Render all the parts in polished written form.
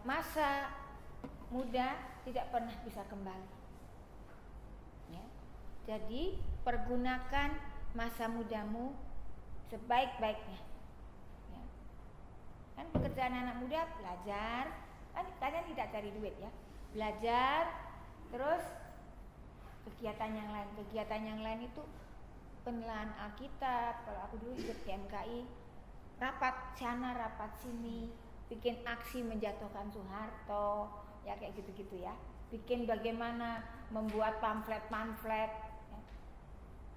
masa muda tidak pernah bisa kembali. Ya. Jadi pergunakan masa mudamu sebaik-baiknya. Ya. Kan pekerjaan anak muda belajar, kan kalian tidak cari duit ya, belajar, terus kegiatan yang lain itu penilaian Alkitab. Kalau aku dulu ikut KMKI, rapat sana rapat sini, bikin aksi menjatuhkan Soeharto, ya kayak gitu-gitu ya. Bikin bagaimana membuat pamflet, ya.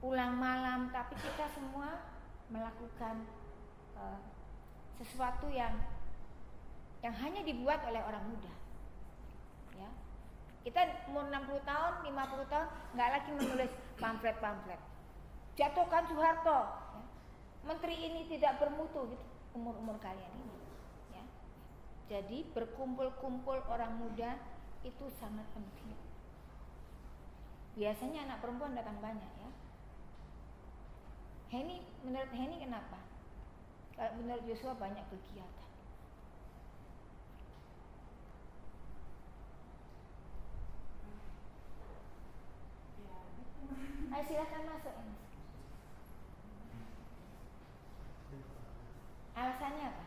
Pulang malam, tapi kita semua melakukan sesuatu yang hanya dibuat oleh orang muda. Ya. Kita umur 60 tahun, 50 tahun nggak lagi menulis pamflet. Jatuhkan Soeharto. Ya. Menteri ini tidak bermutu gitu, umur kalian ini. Ya. Jadi berkumpul-kumpul orang muda itu sangat penting. Biasanya anak perempuan datang banyak ya. Menurut Henny kenapa? Kalau menurut Joshua banyak kegiatan. Ayo silakan masuk ini. Alasannya apa?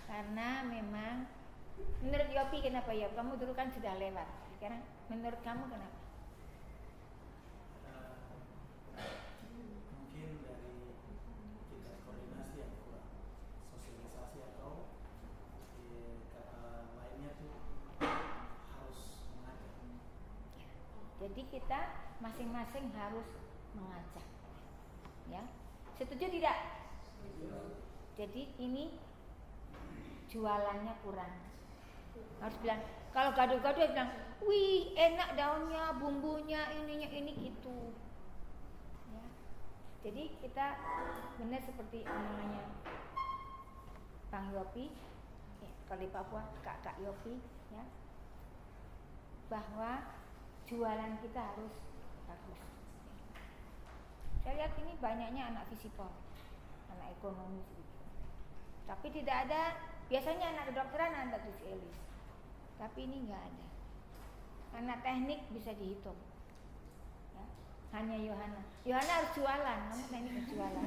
Karena memang menurut Yopi kenapa ya? Kamu dulu kan sudah lewat. Sekarang menurut kamu kenapa? Mungkin dari kita koordinasi yang kurang, sosialisasi atau kata lainnya tuh harus mengajak. Jadi kita masing-masing harus mengajak. Ya, setuju tidak? Jadi ini jualannya kurang. Harus bilang, kalau gado-gado bilang, wih enak daunnya, bumbunya, ininya ini gitu. Ya. Jadi kita benar seperti namanya Bang Yopi, kalau di Papua Kak Yopi, ya, bahwa jualan kita harus bagus. Saya lihat ini banyaknya anak fisipol, anak ekonomi sedikit. Tapi tidak ada, biasanya anak kedokteran, anak fisialis. Tapi ini nggak ada. Anak teknik bisa dihitung. Ya. Hanya Yohana harus jualan, namun teknik harus jualan.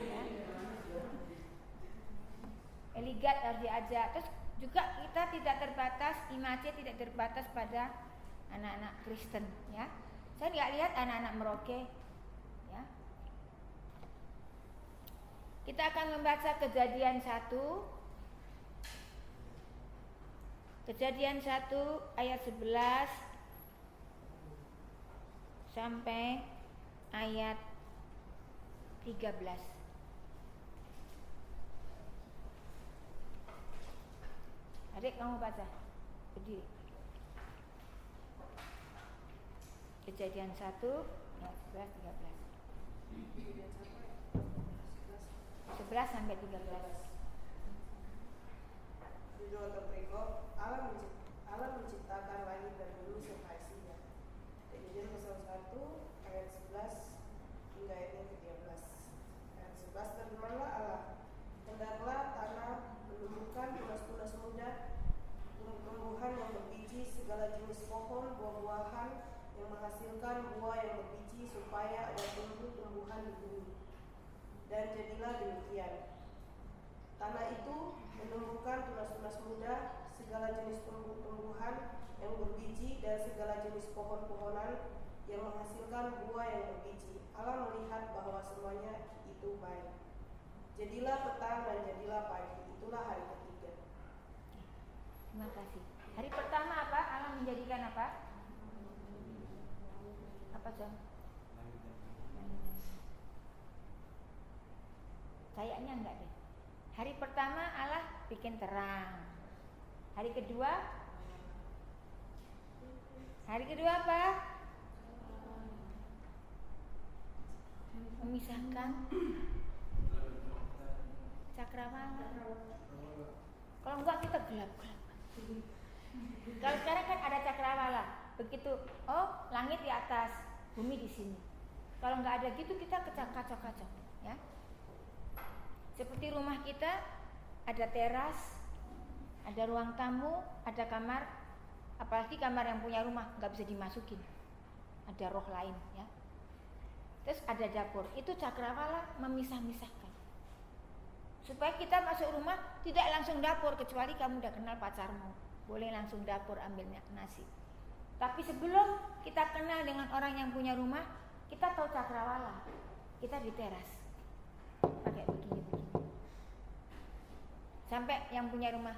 Ya. Eligat harus diajak. Terus juga kita tidak terbatas, IMACE tidak terbatas pada anak-anak Kristen. Ya. Saya nggak lihat anak-anak Merauke. Ya. Kita akan membaca Kejadian 1 ayat 11 sampai ayat 13. Adik kamu baca. Berdiri. Kejadian 1 ayat 11 13. 11 sampai 13. Judul terperikop, Allah menciptakan langit dan bumi serta isinya. Kejadian pasal 1 ayat 11 hingga ayat 13. Ayat 11, berfirmanlah Allah, hendaklah tanah menumbuhkan tunas-tunas muda, tumbuhan yang berbiji, segala jenis pohon, buah-buahan yang menghasilkan buah yang berbiji, supaya ada tumbuh-tumbuhan di bumi. Dan jadilah demikian. Tanah itu menumbuhkan tunas-tunas muda, segala jenis tumbuh-tumbuhan yang berbiji, dan segala jenis pohon-pohonan yang menghasilkan buah yang berbiji. Allah melihat bahwa semuanya itu baik. Jadilah petang dan jadilah pagi. Itulah hari ketiga. Terima kasih. Hari pertama apa? Allah menjadikan apa? Apa John? Kayaknya enggak deh. Hari pertama Allah bikin terang. Hari kedua apa? Memisahkan cakrawala. Kalau enggak kita gelap-gelap. Kalau sekarang kan ada cakrawala. Begitu, oh langit di atas, bumi di sini. Kalau enggak ada gitu kita kacau-kacau, ya. Seperti rumah kita ada teras, ada ruang tamu, ada kamar. Apalagi kamar yang punya rumah nggak bisa dimasukin, ada roh lain ya. Terus ada dapur, itu cakrawala memisah-misahkan supaya kita masuk rumah tidak langsung dapur, kecuali kamu udah kenal pacarmu, boleh langsung dapur ambil nasi. Tapi sebelum kita kenal dengan orang yang punya rumah, kita tahu cakrawala, kita di teras pakai begini-begini sampai yang punya rumah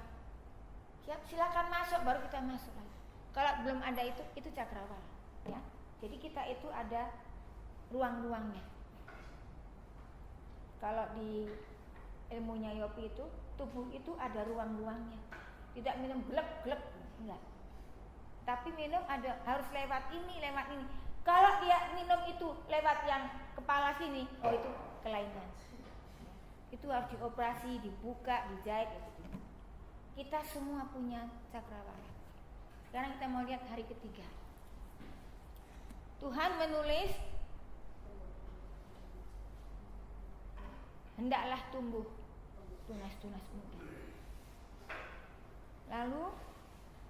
siap silakan masuk, baru kita masuk lagi. Kalau belum ada itu cakrawala ya. Jadi kita itu ada ruang-ruangnya. Kalau di ilmunya Yopi itu, tubuh itu ada ruang-ruangnya. Tidak minum glek-glek, enggak. Tapi minum harus lewat ini. Kalau dia minum itu lewat yang kepala sini, oh itu kelainan. Itu harus dioperasi, dibuka, dijahit gitu. Kita semua punya cakrawala. Sekarang kita mau lihat hari ketiga. Tuhan menulis hendaklah tumbuh tunas-tunas muda. Lalu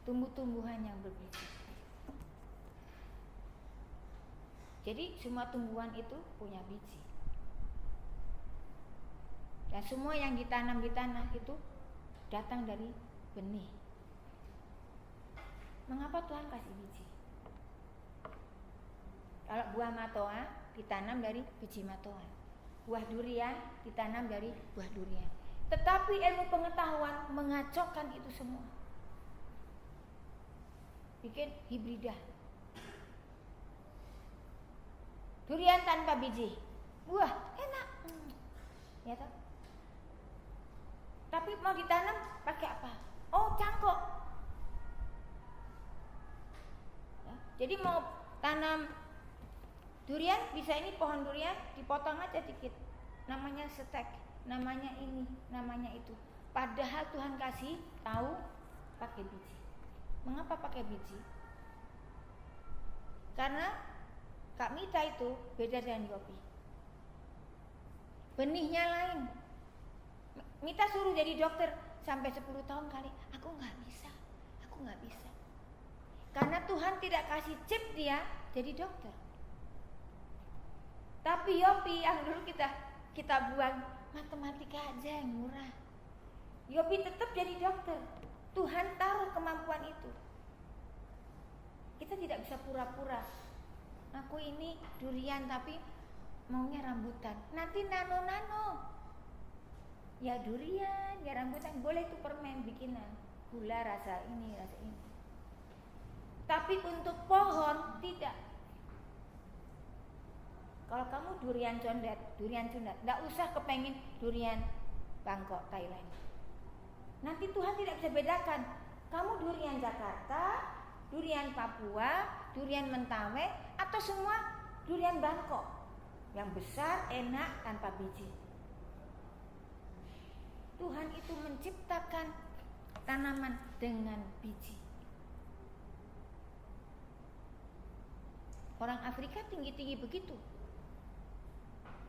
tumbuh-tumbuhan yang berbiji. Jadi semua tumbuhan itu punya biji. Dan semua yang ditanam di tanah itu datang dari benih. Mengapa Tuhan kasih biji? Kalau buah matoa ditanam dari biji matoa, buah durian ditanam dari buah durian. Tetapi ilmu pengetahuan mengacaukan itu semua, bikin hibrida. Durian tanpa biji, buah enak, ya toh? Tapi mau ditanam pakai apa? Oh, cangkok. Ya, jadi mau tanam durian, bisa ini pohon durian dipotong aja dikit, namanya stek, namanya ini, namanya itu. Padahal Tuhan kasih tahu pakai biji. Mengapa pakai biji? Karena Kak Mita itu beda dengan Yopi. Benihnya lain. Mita suruh jadi dokter sampai 10 tahun kali, aku nggak bisa. Karena Tuhan tidak kasih chip dia jadi dokter. Tapi Yopi yang dulu kita buang matematika aja yang murah. Yopi tetap jadi dokter. Tuhan taruh kemampuan itu. Kita tidak bisa pura-pura. Aku ini durian tapi maunya rambutan. Nanti nano-nano. Ya durian, ya rambutan, boleh tuh permen bikinan. Gula rasa ini, rasa ini. Tapi untuk pohon tidak. Kalau kamu durian condet, enggak usah kepengin durian Bangkok, Thailand. Nanti Tuhan tidak bisa bedakan. Kamu durian Jakarta, durian Papua, durian Mentawai, atau semua durian Bangkok yang besar, enak, tanpa biji. Tuhan itu menciptakan tanaman dengan biji. Orang Afrika tinggi-tinggi begitu.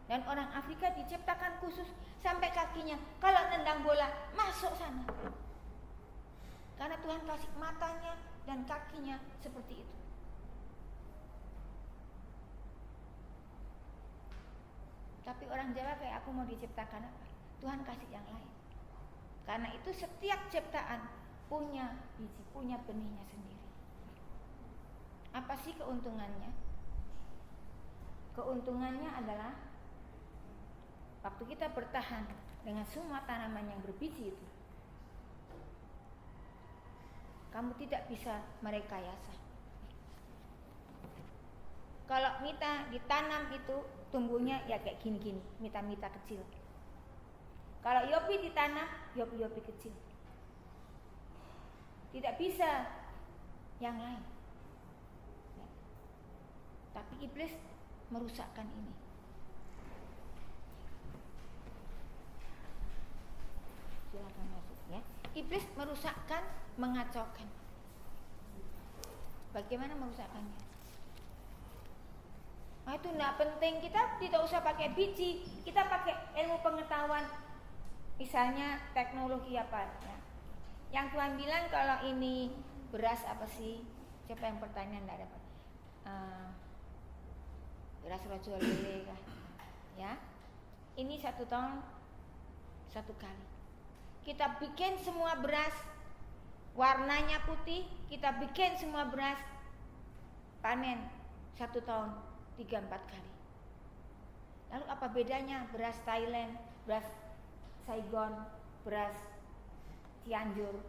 Dan orang Afrika diciptakan khusus sampai kakinya. Kalau nendang bola, masuk sana. Karena Tuhan kasih matanya dan kakinya seperti itu. Tapi orang Jawa kayak aku mau diciptakan apa? Tuhan kasih yang lain. Karena itu setiap ciptaan punya biji, punya benihnya sendiri. Apa sih keuntungannya? Keuntungannya adalah waktu kita bertahan dengan semua tanaman yang berbiji itu, kamu tidak bisa merekayasa. Kalau Mita ditanam itu tumbuhnya ya kayak gini-gini, Mita-Mita kecil. Kalau Yopi ditanam, Yopi-Yopi kecil. Tidak bisa yang lain. Ya. Tapi iblis merusakkan ini. Silakan masuk ya. Iblis merusakkan, mengacaukan. Bagaimana merusakkannya? Nah, itu tidak penting, kita tidak usah pakai biji, kita pakai ilmu pengetahuan. misalnya teknologi apa ya. Yang Tuhan bilang kalau ini beras apa sih? Siapa yang pertanyaan enggak dapat? Beras rojo lele kah? Ya. Ini 1 ton 1 kali. Kita bikin semua beras warnanya putih, kita bikin semua beras panen 1 tahun 3-4 kali. Lalu apa bedanya beras Thailand, beras Saigon, beras Cianjur,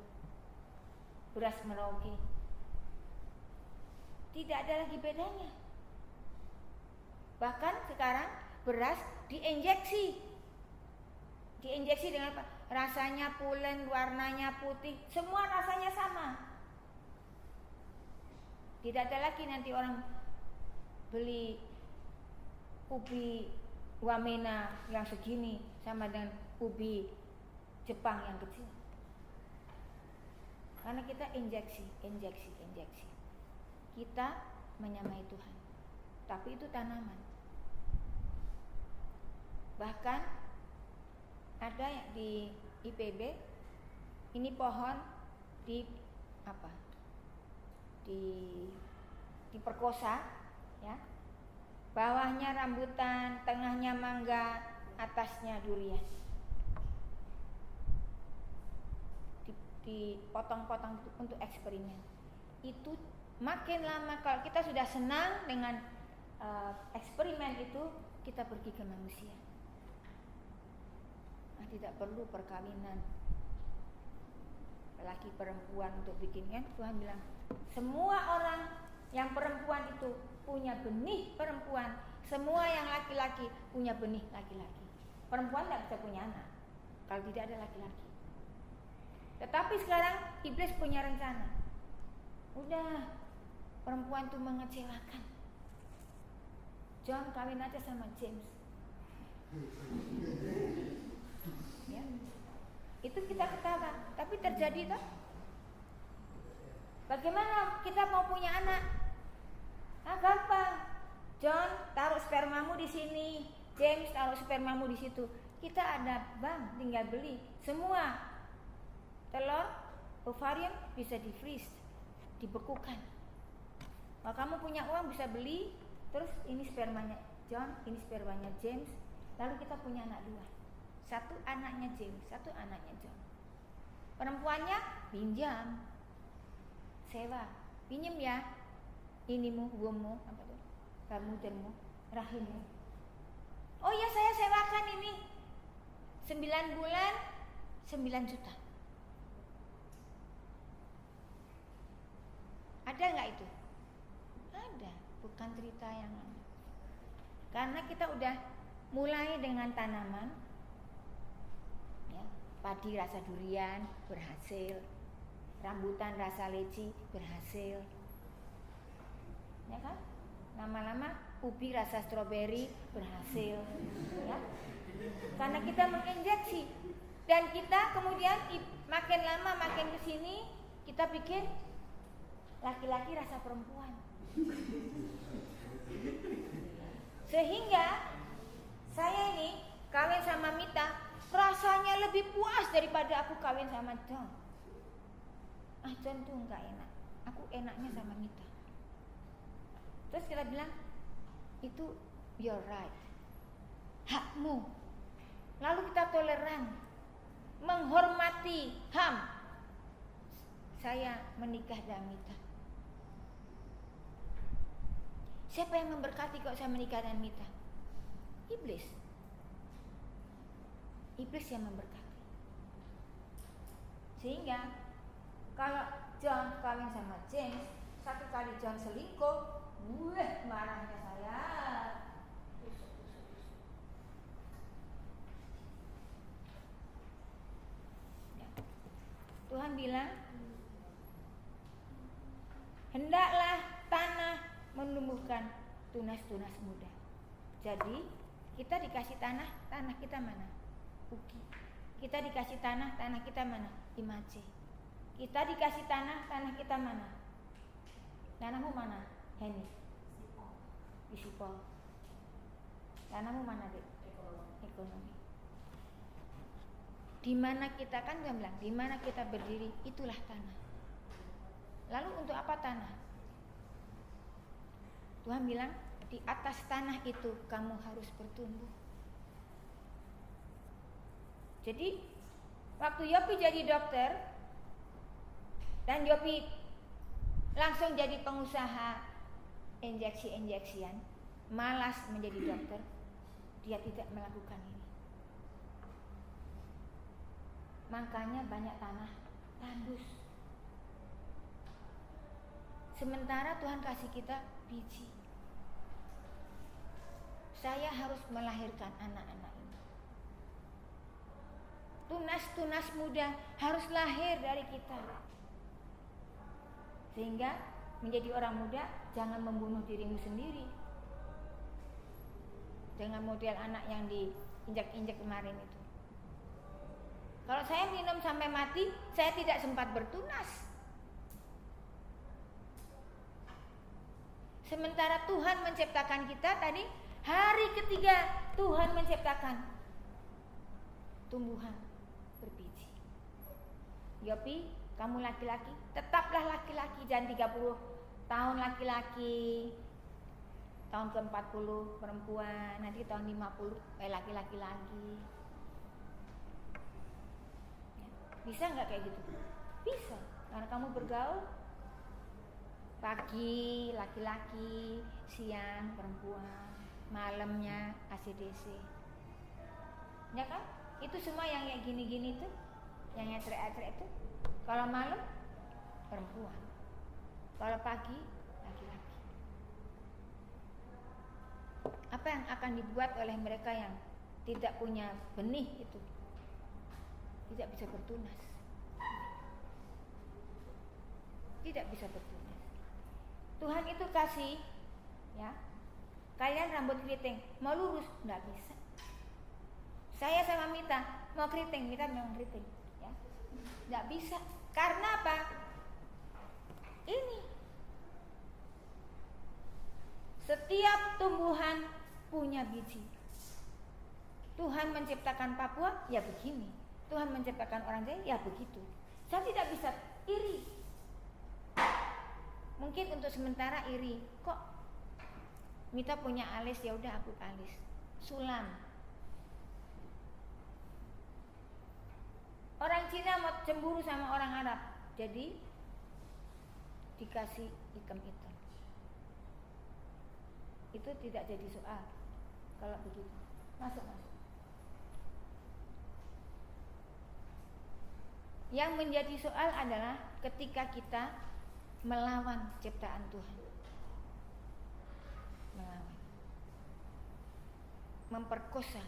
beras Merauke? Tidak ada lagi bedanya. Bahkan sekarang beras diinjeksi. Diinjeksi dengan apa? Rasanya pulen, warnanya putih, semua rasanya sama. Tidak ada lagi nanti orang beli ubi wamena yang segini sama dengan ubi Jepang yang kecil. Karena kita injeksi. Kita menyamai Tuhan. Tapi itu tanaman. Bahkan ada yang di IPB, ini pohon diperkosa, ya. Bawahnya rambutan, tengahnya mangga, atasnya durian. Dipotong-potong untuk eksperimen. Itu makin lama kalau kita sudah senang dengan eksperimen itu, kita pergi ke manusia. Nah, tidak perlu perkawinan laki perempuan untuk bikin, kan? Tuhan bilang semua orang yang perempuan itu punya benih perempuan, semua yang laki-laki punya benih laki-laki. Perempuan tidak bisa punya anak kalau tidak ada laki-laki. Tetapi sekarang iblis punya rencana. Udah, perempuan itu mengecewakan. John kawin aja sama James. Ya. Itu kita ketawa, tapi terjadi toh. Bagaimana kita mau punya anak? Nah, gampang. John taruh spermamu di sini, James taruh spermamu di situ. Kita ada bank, tinggal beli. Semua telur ovarium bisa di-freeze, dibekukan. Kalau kamu punya uang bisa beli, terus ini spermanya John, ini spermanya James, lalu kita punya anak 2. 1 anaknya James, 1 anaknya John. Perempuannya pinjam, sewa, pinjam ya, inimu, wommu, apa tuh, kamudermu, rahimmu. Oh ya, saya sewakan ini 9 bulan 9 juta. Ada nggak itu? Ada, bukan cerita yang lain. Karena kita udah mulai dengan tanaman, ya, padi rasa durian berhasil, rambutan rasa leci berhasil, ya kan? Lama-lama ubi rasa stroberi berhasil, ya. Karena kita menginjeksi, dan kita kemudian makin lama makin kesini kita bikin laki-laki rasa perempuan. Sehingga saya ini kawin sama Mita rasanya lebih puas daripada aku kawin sama John. John tuh enggak enak, aku enaknya sama Mita. Terus kita bilang, itu your right, hakmu. Lalu kita toleran, menghormati HAM. Saya menikah dengan Mita. Siapa yang memberkati kalau saya menikah dengan Mita? Iblis. Iblis yang memberkati. Sehingga kalau John kawin sama James, 1 kali John selingkuh, marahnya saya. Ya. Tuhan bilang, hendaklah tanah menumbuhkan tunas-tunas muda. Jadi kita dikasih tanah kita mana? Uki. Kita dikasih tanah kita mana? Imace. Kita dikasih tanah kita mana? Tanahmu mana? Heni. Isipol. Tanahmu mana, Dek? Ekonomi. Di mana kita kan dia bilang, di mana kita berdiri itulah tanah. Lalu untuk apa tanah? Tuhan bilang, di atas tanah itu kamu harus bertumbuh. Jadi waktu Yopi jadi dokter dan Yopi langsung jadi pengusaha injeksi-injeksian, malas menjadi dokter, dia tidak melakukan ini. Makanya banyak tanah tandus. Sementara Tuhan kasih kita biji. Saya harus melahirkan anak-anak ini. Tunas-tunas muda harus lahir dari kita. Sehingga menjadi orang muda, jangan membunuh dirimu sendiri. Dengan model anak yang diinjak-injak kemarin itu. Kalau saya minum sampai mati, saya tidak sempat bertunas. Sementara Tuhan menciptakan kita tadi, hari ketiga Tuhan menciptakan tumbuhan berbiji. Yopi, kamu laki-laki, tetaplah laki-laki, jangan 30 tahun laki-laki, tahun ke-40 perempuan, nanti tahun 50 laki-laki lagi. Bisa nggak kayak gitu? Bisa, karena kamu bergaul pagi laki-laki, siang perempuan, malamnya ACDC. Ya kan? Itu semua yang kayak gini-gini tuh, yang teriak-teriak itu. Kalau malam perempuan, kalau pagi laki-laki. Apa yang akan dibuat oleh mereka yang tidak punya benih itu? Tidak bisa bertunas. Tidak bisa bertunas. Tuhan itu kasih, ya, kalian rambut keriting, mau lurus nggak bisa. Saya sama Mita mau keriting, Mita memang keriting, ya, nggak bisa. Karena apa? Ini setiap tumbuhan punya biji. Tuhan menciptakan Papua, ya begini. Tuhan menciptakan orang Jawa, ya begitu. Saya tidak bisa iri. Mungkin untuk sementara iri. Kok Mita punya alis, ya udah aku alis. Sulam. Orang Cina mau cemburu sama orang Arab, jadi dikasih hitam-hitam. Itu tidak jadi soal kalau begitu. Masuk. Yang menjadi soal adalah ketika kita melawan ciptaan Tuhan. Melawan. Memperkosa.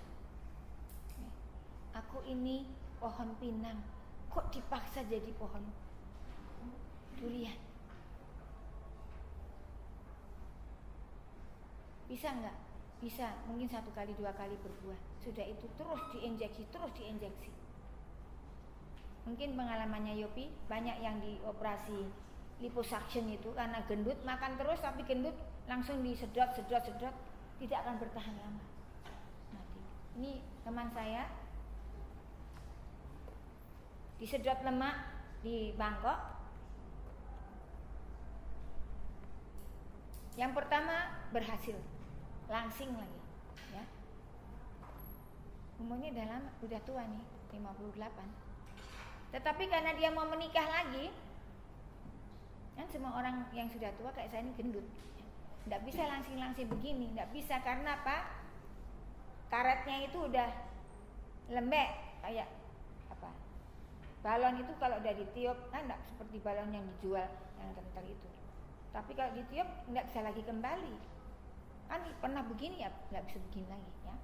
Aku ini pohon pinang, kok dipaksa jadi pohon durian? Bisa enggak? Bisa, mungkin 1 kali 2 kali berbuah. Sudah itu terus diinjeksi. Mungkin pengalamannya Yopi, banyak yang dioperasi liposuction itu karena gendut, makan terus tapi gendut langsung disedot, tidak akan bertahan lama. Mati. Ini teman saya disedot lemak di Bangkok. Yang pertama berhasil, langsing lagi, ya. Umurnya udah lama, udah tua nih, 58. Tetapi karena dia mau menikah lagi, kan semua orang yang sudah tua kayak saya ini gendut, nggak bisa langsing begini, nggak bisa. Karena apa? Karetnya itu udah lembek, kayak apa? Balon itu kalau udah ditiup kan nggak seperti balon yang dijual yang kental itu. Tapi kalau ditiup nggak bisa lagi kembali. Kan pernah begini ya, nggak bisa begini lagi, ya.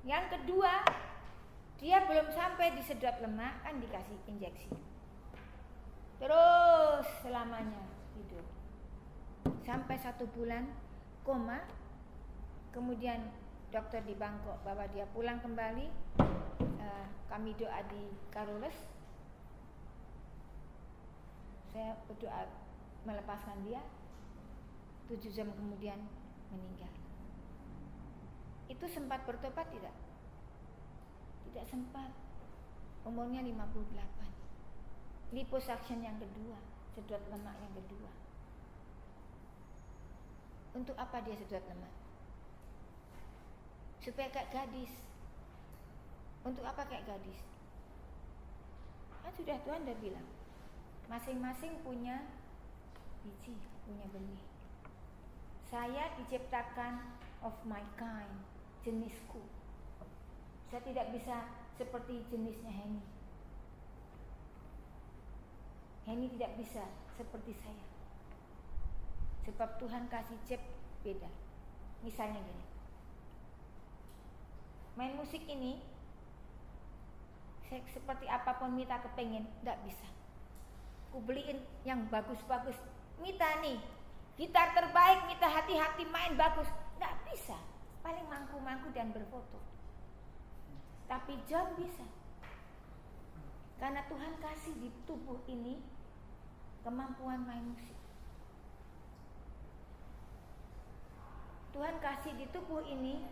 Yang kedua, dia belum sampai disedot lemak, kan dikasih injeksi. Terus selamanya hidup. Sampai 1 bulan koma. Kemudian dokter di Bangkok bawa dia pulang kembali. Kami doa di Carolus. Saya berdoa melepaskan dia. 7 jam kemudian meninggal. Itu sempat bertobat tidak? Tidak tidak sempat. Umurnya 58. Liposuction yang kedua, sedot lemak yang kedua. Untuk apa dia sedot lemak? Supaya kayak gadis. Untuk apa kayak gadis? Kan sudah Tuhan udah bilang, masing-masing punya biji, punya benih. Saya diciptakan of my kind, jenisku. Saya tidak bisa seperti jenisnya Henny. Henny tidak bisa seperti saya. Sebab Tuhan kasih chip beda. Misalnya gini, main musik ini, saya seperti apapun Mita kepengen, tidak bisa. Aku beliin yang bagus-bagus. Mita nih, gitar terbaik, Mita hati-hati main bagus. Tidak bisa. Paling mangku-mangku dan berfoto. Tapi John bisa. Karena Tuhan kasih di tubuh ini kemampuan main musik. Tuhan kasih di tubuh ini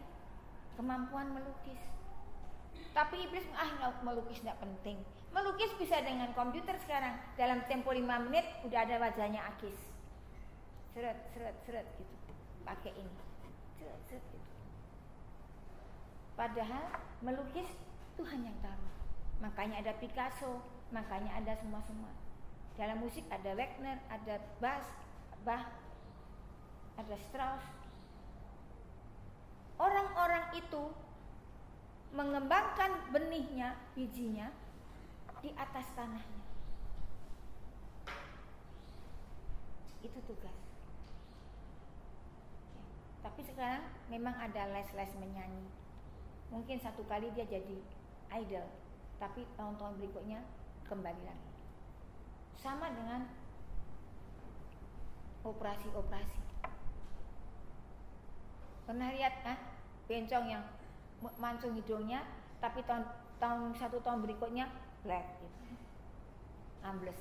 kemampuan melukis. Tapi iblis, melukis tidak penting. Melukis bisa dengan komputer sekarang. Dalam tempo 5 menit udah ada wajahnya Akis. Seret gitu. Pakai ini. Seret gitu. Padahal melukis Tuhan yang taruh. Makanya ada Picasso, makanya ada semua-semua. Dalam musik ada Wagner, ada Bach, ada Strauss. Orang-orang itu mengembangkan benihnya, bijinya di atas tanahnya. Itu tugas. Ya. Tapi sekarang memang ada les-les menyanyi. Mungkin satu kali dia jadi idol, tapi tahun-tahun berikutnya kembali lagi. Sama dengan operasi-operasi. Pernah lihat bencong yang mancung hidungnya, tapi satu tahun berikutnya black gitu, ambles.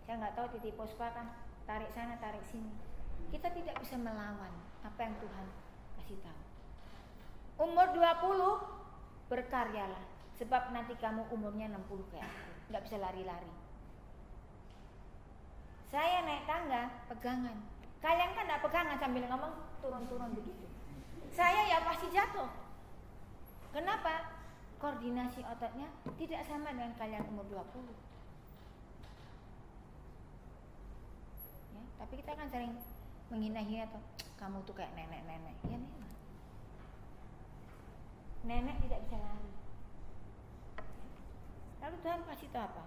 Saya nggak tahu Titi Puspa kan tarik sana tarik sini. Kita tidak bisa melawan apa yang Tuhan kasih tahu. Umur 20 berkaryalah, sebab nanti kamu umurnya 60 kayak aku, nggak bisa lari-lari. Saya naik tangga pegangan. Kalian kan nggak pegangan sambil ngomong turun-turun begitu. Saya ya pasti jatuh. Kenapa? Koordinasi ototnya tidak sama dengan kalian umur 20. Ya, tapi kita kan sering menghina-hina tuh, kamu tuh kayak nenek-nenek. Ya memang. Nenek tidak bisa lari. Lalu Tuhan kasih tahu apa?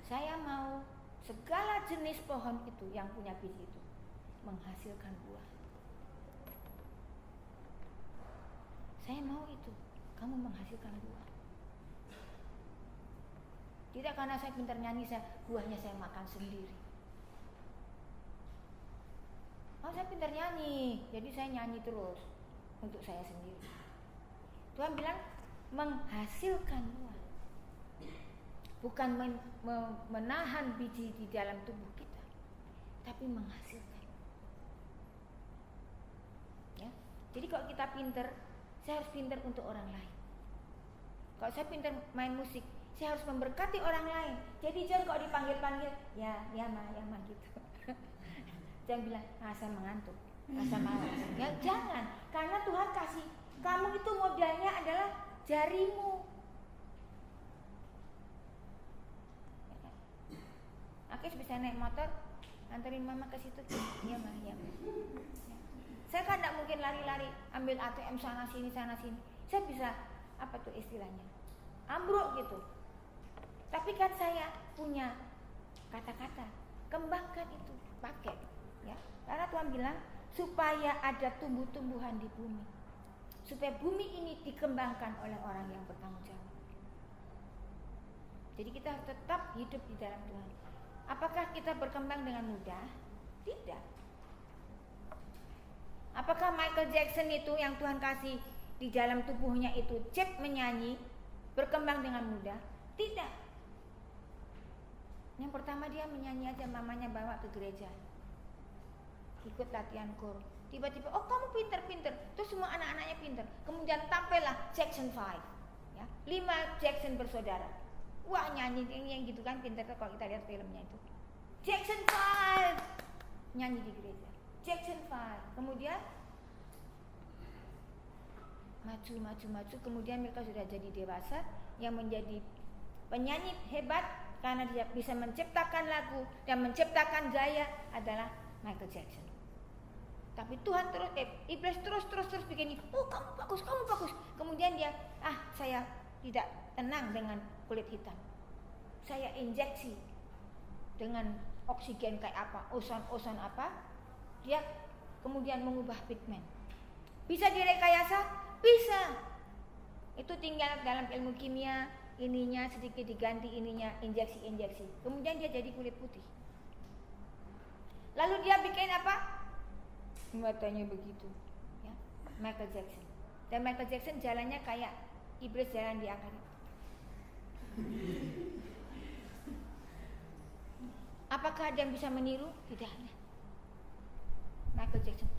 Saya mau segala jenis pohon itu yang punya biji itu menghasilkan buah. Saya mau itu, kamu menghasilkan buah. Tidak karena saya pintar nyanyi, buahnya saya makan sendiri. Oh, saya pintar nyanyi, jadi saya nyanyi terus untuk saya sendiri. Tuhan bilang menghasilkan buah. Bukan menahan biji di dalam tubuh kita, tapi menghasilkan. Ya, jadi kalau kita pintar, saya harus pintar untuk orang lain. Kalau saya pintar main musik, saya harus memberkati orang lain. Jadi jangan kalau dipanggil-panggil, ya mah gitu. Jangan bilang, saya mengantuk, saya malas. Ya jangan, karena Tuhan kasih kamu itu modalnya adalah jarimu. Akis bisa naik motor, anterin mama ke situ. Iya mah, ya. Saya kan tidak mungkin lari-lari, ambil ATM sana sini. Saya bisa, apa tuh istilahnya, ambruk gitu. Tapi kan saya punya kata-kata, kembangkan itu, pakai. Ya, karena Tuhan bilang supaya ada tumbuh-tumbuhan di bumi, supaya bumi ini dikembangkan oleh orang yang bertanggung jawab. Jadi kita harus tetap hidup di dalam Tuhan. Apakah kita berkembang dengan mudah? Tidak. Apakah Michael Jackson itu yang Tuhan kasih di dalam tubuhnya itu chip menyanyi berkembang dengan mudah? Tidak. Yang pertama dia menyanyi aja, mamanya bawa ke gereja. ikut latihan kor. Tiba-tiba, oh kamu pinter. Terus semua anak-anaknya pinter. Kemudian tampillah Jackson 5, ya, 5 Jackson bersaudara. Wah, nyanyi yang gitu kan, pinter kalau kita lihat filmnya itu. Jackson 5 nyanyi di gereja. Jackson 5. Kemudian maju. Kemudian mereka sudah jadi dewasa yang menjadi penyanyi hebat karena dia bisa menciptakan lagu dan menciptakan gaya adalah Michael Jackson. Tapi Tuhan iblis terus bikin, oh kamu bagus. Kemudian dia, saya tidak tenang dengan kulit hitam. Saya injeksi dengan oksigen kayak apa, ozon apa. Dia kemudian mengubah pigmen. Bisa direkayasa? Bisa. Itu tinggal dalam ilmu kimia, ininya sedikit diganti, ininya injeksi. Kemudian dia jadi kulit putih. Lalu dia bikin apa? Matanya begitu, ya, Michael Jackson. Dan Michael Jackson jalannya kayak iblis jalan di akhirat. Apakah ada yang bisa meniru? Tidak ada. Michael Jackson.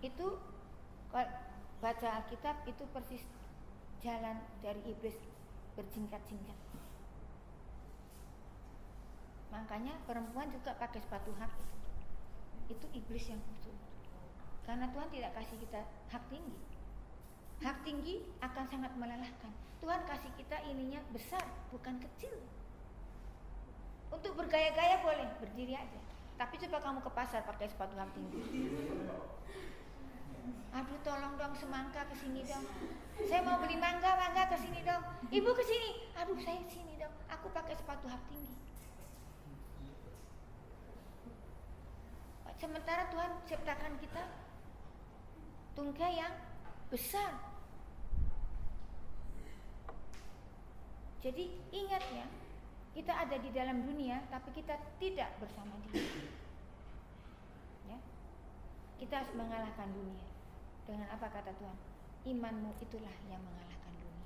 Itu kalau baca Alkitab itu persis jalan dari iblis berjingkat-jingkat. Makanya perempuan juga pakai sepatu hak. Itu iblis yang betul. Karena Tuhan tidak kasih kita hak tinggi. Hak tinggi akan sangat melelahkan. Tuhan kasih kita ininya besar, bukan kecil. Untuk bergaya-gaya boleh, berdiri aja. Tapi coba kamu ke pasar pakai sepatu hak tinggi. Aduh, tolong dong semangka kesini dong. Saya mau beli mangga kesini dong. Ibu kesini. Aduh, saya sini dong. Aku pakai sepatu hak tinggi. Sementara Tuhan ciptakan kita tungkai yang besar. Jadi ingat ya, kita ada di dalam dunia, tapi kita tidak bersama Dia. Ya, kita harus mengalahkan dunia. Dengan apa kata Tuhan? Imanmu itulah yang mengalahkan dunia.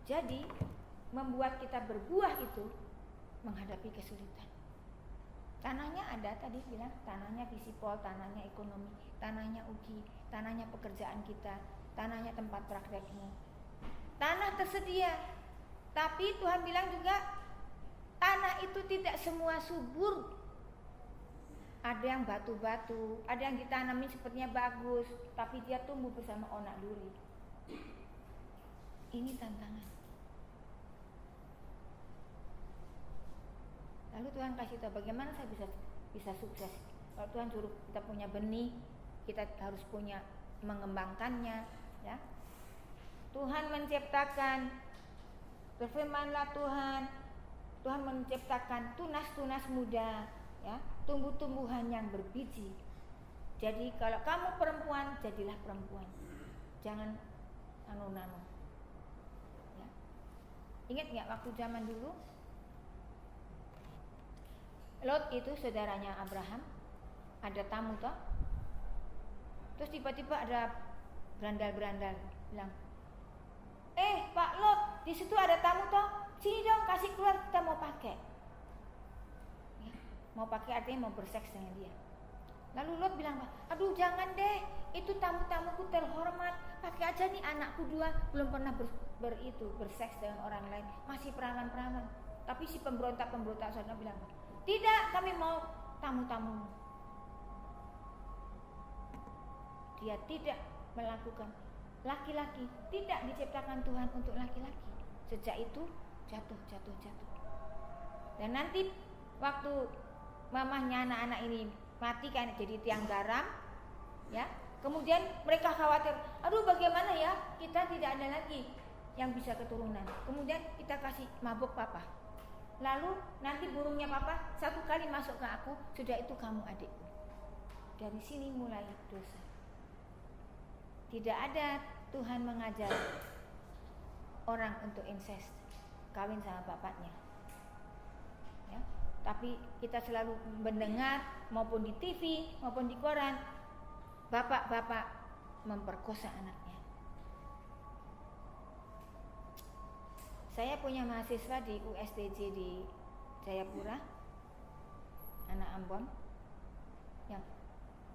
Jadi membuat kita berbuah itu menghadapi kesulitan. Tanahnya ada, tadi bilang tanahnya visipol, tanahnya ekonomi, tanahnya uji, tanahnya pekerjaan kita, tanahnya tempat praktekmu. Tanah tersedia. Tapi Tuhan bilang juga tanah itu tidak semua subur. Ada yang batu-batu, ada yang ditanamin sepertinya bagus, tapi dia tumbuh bersama onak duri. Ini tantangan. Lalu Tuhan kasih tahu bagaimana saya bisa sukses. Kalau Tuhan suruh kita punya benih, kita harus punya mengembangkannya, ya. Tuhan menciptakan, berfirmanlah Tuhan menciptakan tunas-tunas muda, ya, tumbuh-tumbuhan yang berbiji. Jadi kalau kamu perempuan, jadilah perempuan. Jangan nano-nano. Ya. Ingat nggak waktu zaman dulu? Lot itu saudaranya Abraham, ada tamu toh. Terus tiba-tiba ada berandal-berandal bilang, Pak Lot, di situ ada tamu toh, sini dong kasih keluar, kita mau pakai. Ya, mau pakai artinya mau berseks dengan dia. Lalu Lot bilang, aduh jangan deh, itu tamu-tamuku terhormat, pakai aja nih anakku 2 belum pernah berseks dengan orang lain, masih perawan-perawan. Tapi si pemberontak saudara bilang, tidak, kami mau tamu-tamu. Dia tidak melakukan. Laki-laki tidak diciptakan Tuhan untuk laki-laki. Sejak itu jatuh. Dan nanti waktu mamahnya anak-anak ini mati kan jadi tiang garam, ya. Kemudian mereka khawatir, aduh bagaimana ya, kita tidak ada lagi yang bisa keturunan. Kemudian kita kasih mabuk papa. Lalu nanti burungnya papa 1 kali masuk ke aku, sudah itu kamu adikku. Dari sini mulai dosa. Tidak ada Tuhan mengajar orang untuk incest, kawin sama bapaknya. Ya, tapi kita selalu mendengar maupun di TV maupun di koran, bapak-bapak memperkosa anaknya. Saya punya mahasiswa di USTJ di Jayapura, anak Ambon, yang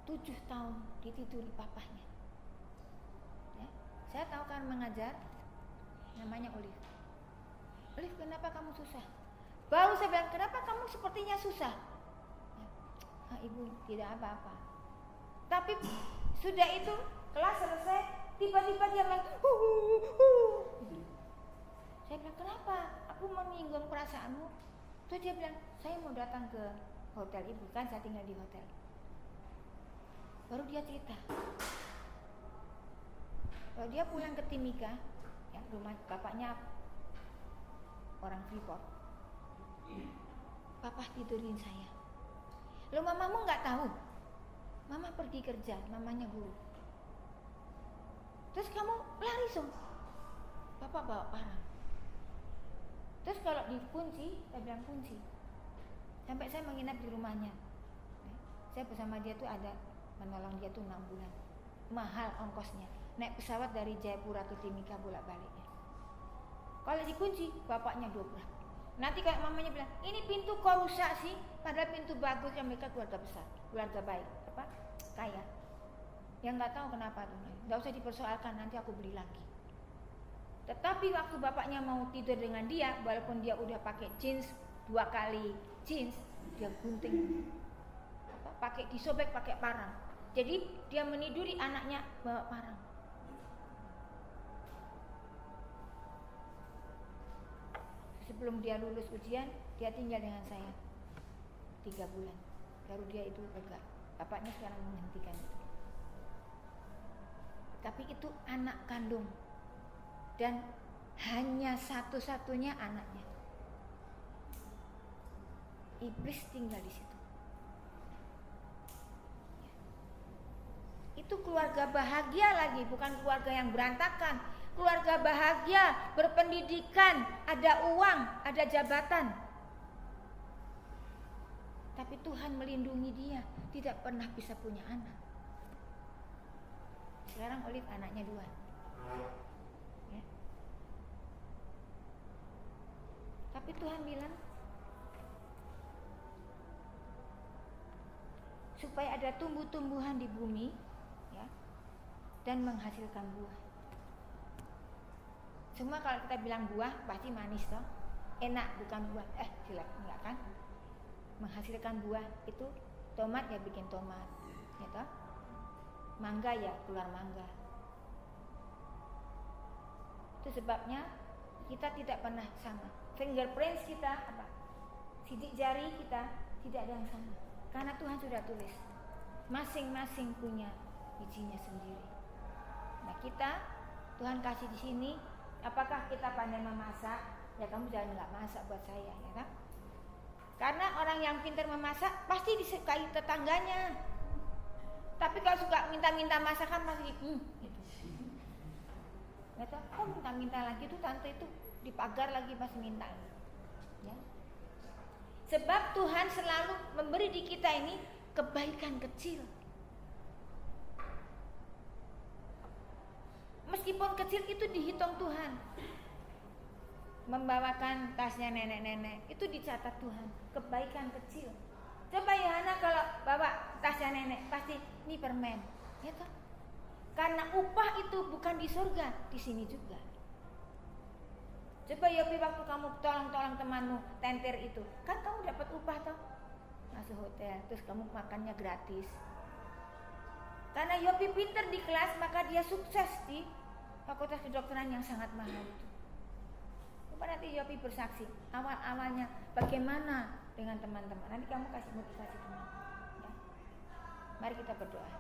7 tahun ditiduri papahnya. Ya, saya tahu kan mengajar, namanya Olive. Olive, kenapa kamu susah? Baru saya bilang, kenapa kamu sepertinya susah? Ya, ibu, tidak apa-apa. Tapi sudah itu kelas selesai, tiba-tiba dia bilang, Saya bilang, kenapa? Aku menyinggung perasaanmu. Terus dia bilang, saya mau datang ke hotel ibu, kan saya tinggal di hotel. Baru dia cerita, kalau dia pulang ke Timika, ya, rumah bapaknya orang Freeport. Papa tidurin saya. Loh, mamamu nggak tahu? Mama pergi kerja, mamanya guru. Terus kamu lari sung. Papa bawa parang. Terus kalau dikunci, saya bilang kunci. Sampai saya menginap di rumahnya. Saya bersama dia tuh ada menolong dia tuh 6 bulan. Mahal ongkosnya. Naik pesawat dari Jayapura ke Timika bolak-baliknya. Kalau dikunci, bapaknya dobrak. Nanti kayak mamanya bilang, ini pintu kok rusak sih? Padahal pintu bagus, yang mereka keluarga besar, keluarga baik, kaya. Yang nggak tahu kenapa tuh, nggak usah dipersoalkan, nanti aku beli lagi. Tetapi waktu bapaknya mau tidur dengan dia, walaupun dia udah pakai jeans 2 kali jeans, dia gunting, pakai disobek pakai parang. Jadi dia meniduri anaknya bawa parang. Sebelum dia lulus ujian, dia tinggal dengan saya 3 bulan. Baru dia itu lega. Bapaknya sekarang menghentikan itu. Tapi itu anak kandung. Dan hanya satu-satunya anaknya. Iblis tinggal di situ. Itu keluarga bahagia lagi, bukan keluarga yang berantakan. Keluarga bahagia, berpendidikan, ada uang, ada jabatan. Tapi Tuhan melindungi dia, tidak pernah bisa punya anak. Sekarang Olive anaknya 2. Ya. Tapi Tuhan bilang, supaya ada tumbuh-tumbuhan di bumi, ya, dan menghasilkan buah. Semua kalau kita bilang buah pasti manis toh, enak, bukan buah. Jelek, enggak kan? Menghasilkan buah itu, tomat ya bikin tomat, ya toh? Mangga ya keluar mangga. Itu sebabnya kita tidak pernah sama. Fingerprints kita apa? Sidik jari kita tidak ada yang sama. Karena Tuhan sudah tulis, masing-masing punya bijinya sendiri. Nah kita, Tuhan kasih di sini. Apakah kita pandai memasak? Ya kamu jangan nggak masak buat saya, ya kan? Karena orang yang pintar memasak pasti disukai tetangganya. Tapi kalau suka minta-minta masakan pasti gitu. Nggak tahu, kok minta-minta lagi tuh tante itu di pagar lagi masih minta. Ya. Sebab Tuhan selalu memberi di kita ini kebaikan kecil. Meskipun kecil itu dihitung Tuhan. Membawakan tasnya nenek-nenek itu dicatat Tuhan, kebaikan kecil. Coba Yohana kalau bawa tasnya nenek pasti ini permen, ya toh? Karena upah itu bukan di surga, di sini juga. Coba Yopi waktu kamu tolong temanmu tenter itu, kan kamu dapat upah toh? Masuk hotel, terus kamu makannya gratis. Karena Yopi pinter di kelas, maka dia sukses di fakultas kedokteran yang sangat mahal itu. Coba nanti Yopi bersaksi awal-awalnya bagaimana dengan teman-teman. Nanti kamu kasih motivasi teman. Ya. Mari kita berdoa.